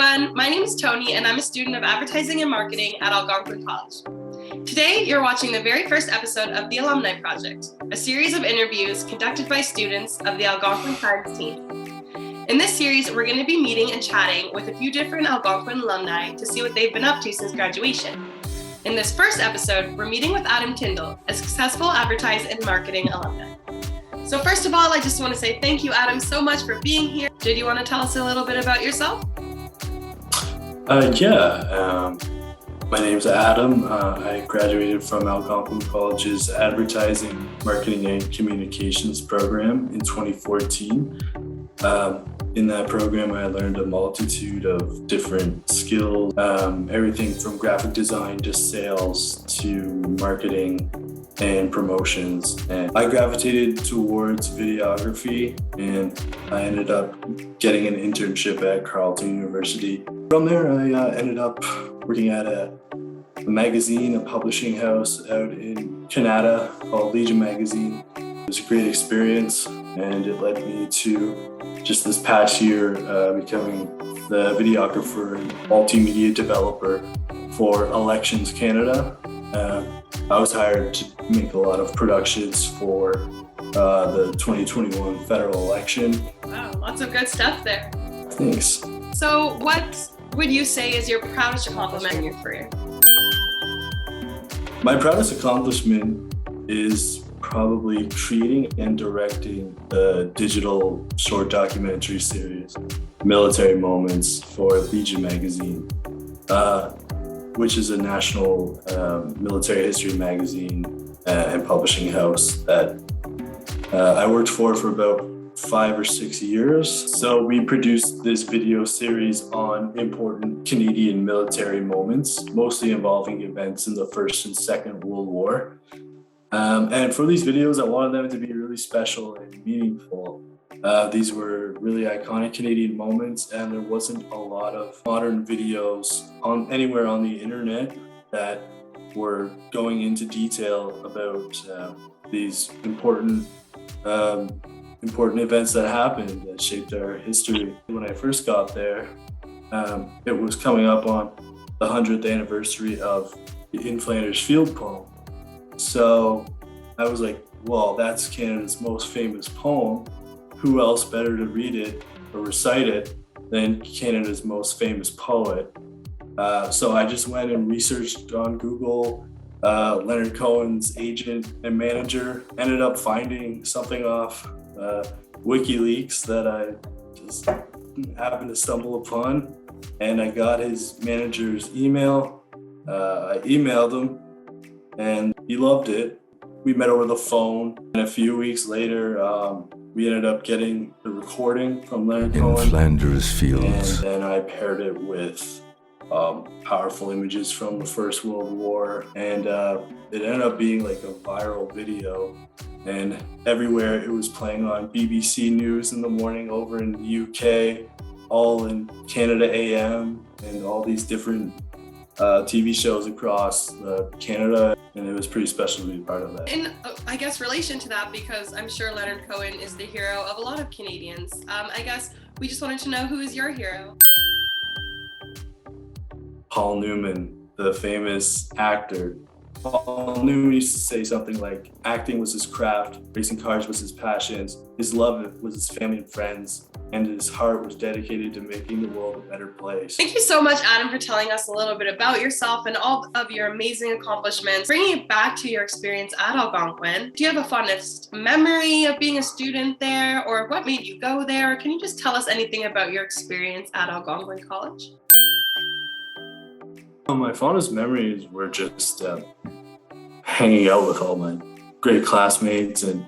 everyone, my name is Tony and I'm a student of Advertising and Marketing at Algonquin College. Today, you're watching the very first episode of the Alumni Project, a series of interviews conducted by students of the Algonquin Science team. In this series, we're going to be meeting and chatting with a few different Algonquin alumni to see what they've been up to since graduation. In this first episode, we're meeting with Adam Tyndall, a successful Advertising and Marketing alumni. So first of all, I just want to say thank you, Adam, so much for being here. Did you want to tell us a little bit about yourself? My name's Adam. I graduated from Algonquin College's Advertising, Marketing, and Communications program in 2014. In that program, I learned a multitude of different skills, everything from graphic design to sales to marketing and promotions. And I gravitated towards videography, and I ended up getting an internship at Carleton University. From there, I ended up working at a magazine, a publishing house out in Canada called Legion Magazine. It was a great experience, and it led me to just this past year becoming the videographer and multimedia developer for Elections Canada. I was hired to make a lot of productions for the 2021 federal election. Wow, lots of good stuff there. Thanks. So what would you say is your proudest accomplishment in your career? My proudest accomplishment is probably creating and directing the digital short documentary series, Military Moments, for Legion Magazine, which is a national military history magazine and publishing house that I worked for about 5 or 6 years. So we produced this video series on important Canadian military moments, mostly involving events in the First and Second World War. And for these videos, I wanted them to be really special and meaningful. These were really iconic Canadian moments, and there wasn't a lot of modern videos anywhere on the internet that were going into detail about these important events that happened that shaped our history. When I first got there, it was coming up on the 100th anniversary of the In Flanders Field poem. So I was like, well, that's Canada's most famous poem. Who else better to read it or recite it than Canada's most famous poet? So I just went and researched on Google. Leonard Cohen's agent and manager ended up finding something off WikiLeaks that I just happened to stumble upon, and I got his manager's email. I emailed him, and he loved it. We met over the phone, and a few weeks later, we ended up getting the recording from Leonard Cohen. In Flanders Fields. And then I paired it with powerful images from the First World War, and it ended up being like a viral video. And everywhere it was playing on BBC News in the morning over in the UK, all in Canada AM, and all these different TV shows across Canada, and it was pretty special to be part of that. In, I guess, relation to that, because I'm sure Leonard Cohen is the hero of a lot of Canadians, I guess we just wanted to know, who is your hero? Paul Newman, the famous actor. Paul Newman used to say something like, acting was his craft, racing cars was his passions, his love was his family and friends, and his heart was dedicated to making the world a better place. Thank you so much, Adam, for telling us a little bit about yourself and all of your amazing accomplishments. Bringing it back to your experience at Algonquin, do you have a fondest memory of being a student there, or what made you go there? Can you just tell us anything about your experience at Algonquin College? My fondest memories were just hanging out with all my great classmates and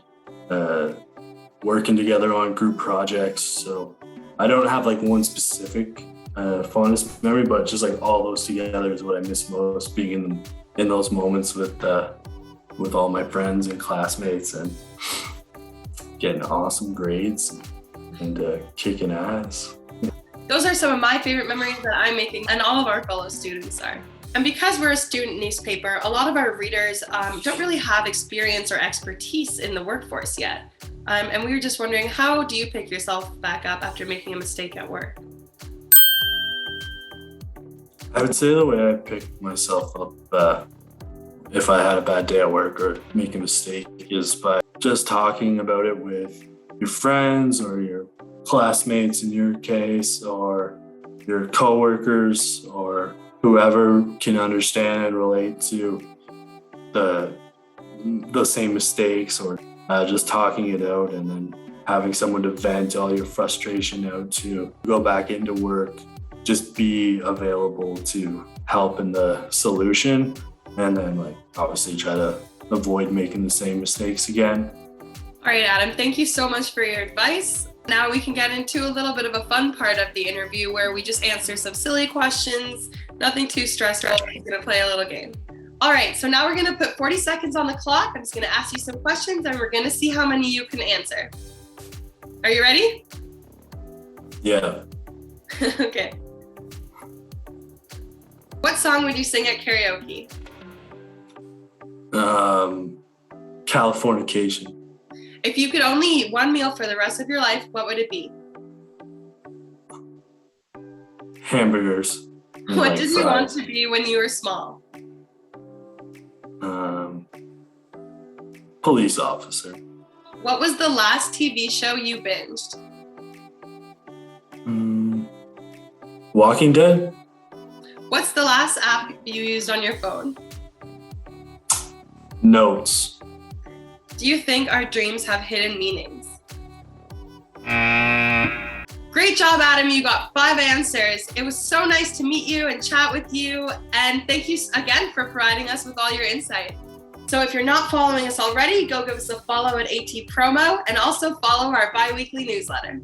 working together on group projects. So I don't have like one specific fondest memory, but just like all those together is what I miss most, being in those moments with all my friends and classmates and getting awesome grades and kicking ass. Those are some of my favorite memories that I'm making, and all of our fellow students are. And because we're a student newspaper, a lot of our readers don't really have experience or expertise in the workforce yet. And we were just wondering, how do you pick yourself back up after making a mistake at work? I would say the way I pick myself up if I had a bad day at work or make a mistake is by just talking about it with your friends or your classmates in your case, or your coworkers, or whoever can understand and relate to the same mistakes, or just talking it out and then having someone to vent all your frustration out to go back into work. Just be available to help in the solution, and then obviously try to avoid making the same mistakes again. All right, Adam, thank you so much for your advice. Now we can get into a little bit of a fun part of the interview where we just answer some silly questions, nothing too stressful. We're gonna play a little game. All right, so now we're gonna put 40 seconds on the clock. I'm just gonna ask you some questions and we're gonna see how many you can answer. Are you ready? Yeah. Okay. What song would you sing at karaoke? Californication. If you could only eat one meal for the rest of your life, what would it be? Hamburgers. What did you want to be when you were small? Police officer. What was the last TV show you binged? Walking Dead. What's the last app you used on your phone? Notes. Do you think our dreams have hidden meanings? Great job, Adam. You got 5 answers. It was so nice to meet you and chat with you. And thank you again for providing us with all your insight. So if you're not following us already, go give us a follow at AT Promo and also follow our bi-weekly newsletter.